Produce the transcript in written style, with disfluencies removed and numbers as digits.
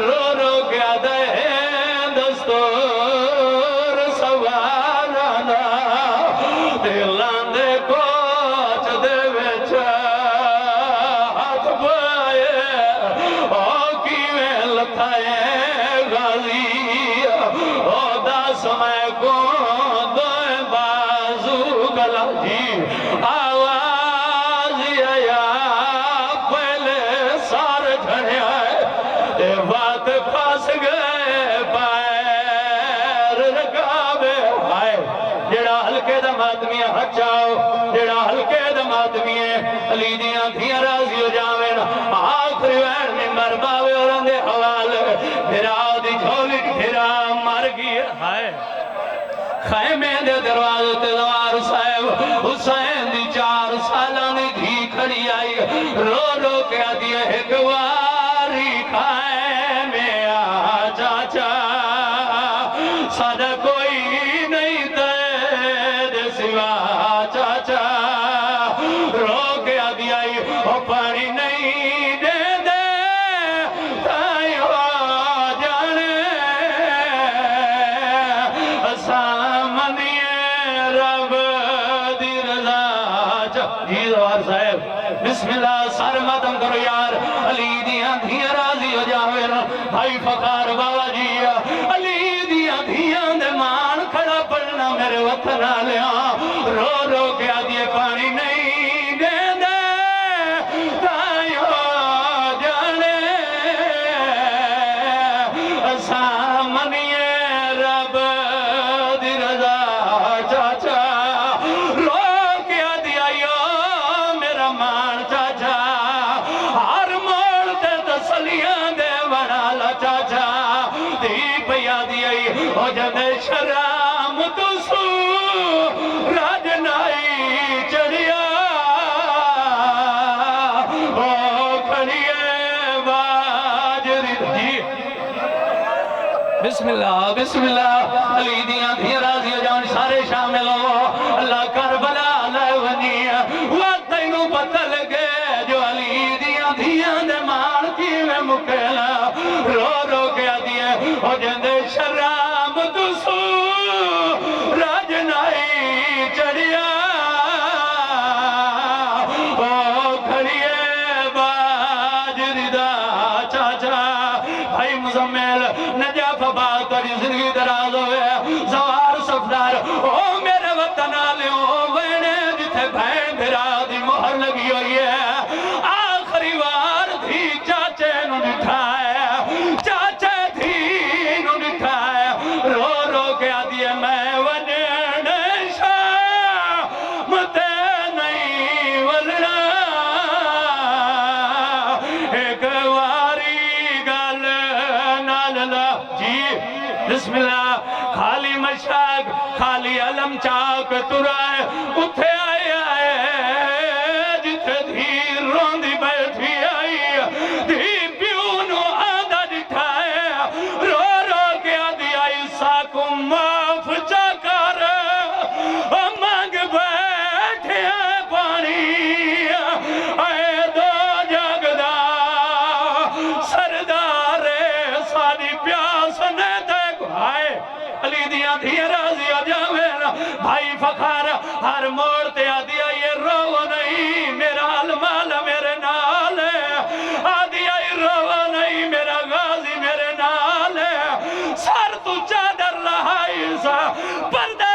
رو رو کے دے دستور سوارانا دلان دے کوچ دے وچ ہاتھ پائے او کیویں لتھائے غازی او دس میں کو دوئے بازو گلا جی آواز آیا پہلے سار جھڑے آئے اے بات پھاس گئے پیر رکابے آئے جڑا ہلکے دم آدمی ہچاؤ جڑا ہلکے دم آدمی علی دیاں دھیاں راضی ہو جاویں آخری وین ممبر باوے اور اندے حوال پھرا دی جھولی پھرا مر گئی آئے خیمے دے دروازے تے زوار صاحب حسین دی 4 سالہ نے دھی کھڑی آئی رو رو کے آدھیے ایک واری خیمے آ چاچا سادہ کوئی نہیں تیرے سوا چاچا رو کے آدھی آئی او پانی نہیں دے دے تائیں ہو جانے سامنیے رب دی رضا جی زوار صاحب بسم اللہ سر ماتم کرو یار علی دیاں دھیاں راضی ہو جاویں بھائی فقار بابا جی علی دیاں دھیاں دے مان کھڑا پڑنا میرے وطن آلیا رو رو کے آدھیے پانی نہیں دے دے تائیں ہو جانے سامنیے رب دی رضا چاچا رو کے آدھی آئیو میرا مان چاچا ہر موڑ تے تسلیاں دے ونالا چاچا دی پیا دی آئی ہو جدے شرام تسو راجنائی چڑیا او کھڑیے باجری جی بسم اللہ علی دیاں دھیاں راضی ہو جان سارے شامل ہو اللہ کربلا لے ونی وقت انہوں پتہ لگے جو علی دیاں دھیاں دے مان کی میں مکیلا رو رو کے آدھیے ہو جندے شرام تسو راجنائی چڑیا او کھڑیے باجری دا چاچا بھائی مزمل نجف آباد تاری زندگی دراز ہوئے زوار صفدار او میرے وطن آلیوں وینے جتھے بھین بھرا دی مہر لگی ہوئی ہے آخری وار دھی چاچے نو نٹھائے چاچے دھی نو نٹھائے رو رو کے آدھیے میں ونین شاہ متے نہیں ولنا ایک واری گل ناللہ جی بسم اللہ خالی مشاق خالی علم چاک ترائے اتھے آئے آئے جتھے دھیر روندی بیٹھی آئی دھی پیونو آدھا جٹھائے رو رو کے آدھی آئی ساکم معاف چاکر مانگ بیٹھے ہیں پانی اے دو جگدہ سردار ساری پیاس نے دیکھ آئے علی دیاں دھیاں راضی ہو جاویں بھائی فخار ہر موڑ تے آدھی آئی رو نہیں میرا المال میرے نال آدھی آئی رو نہیں میرا غازی میرے نال سر تو چادر لہائی سا پردہ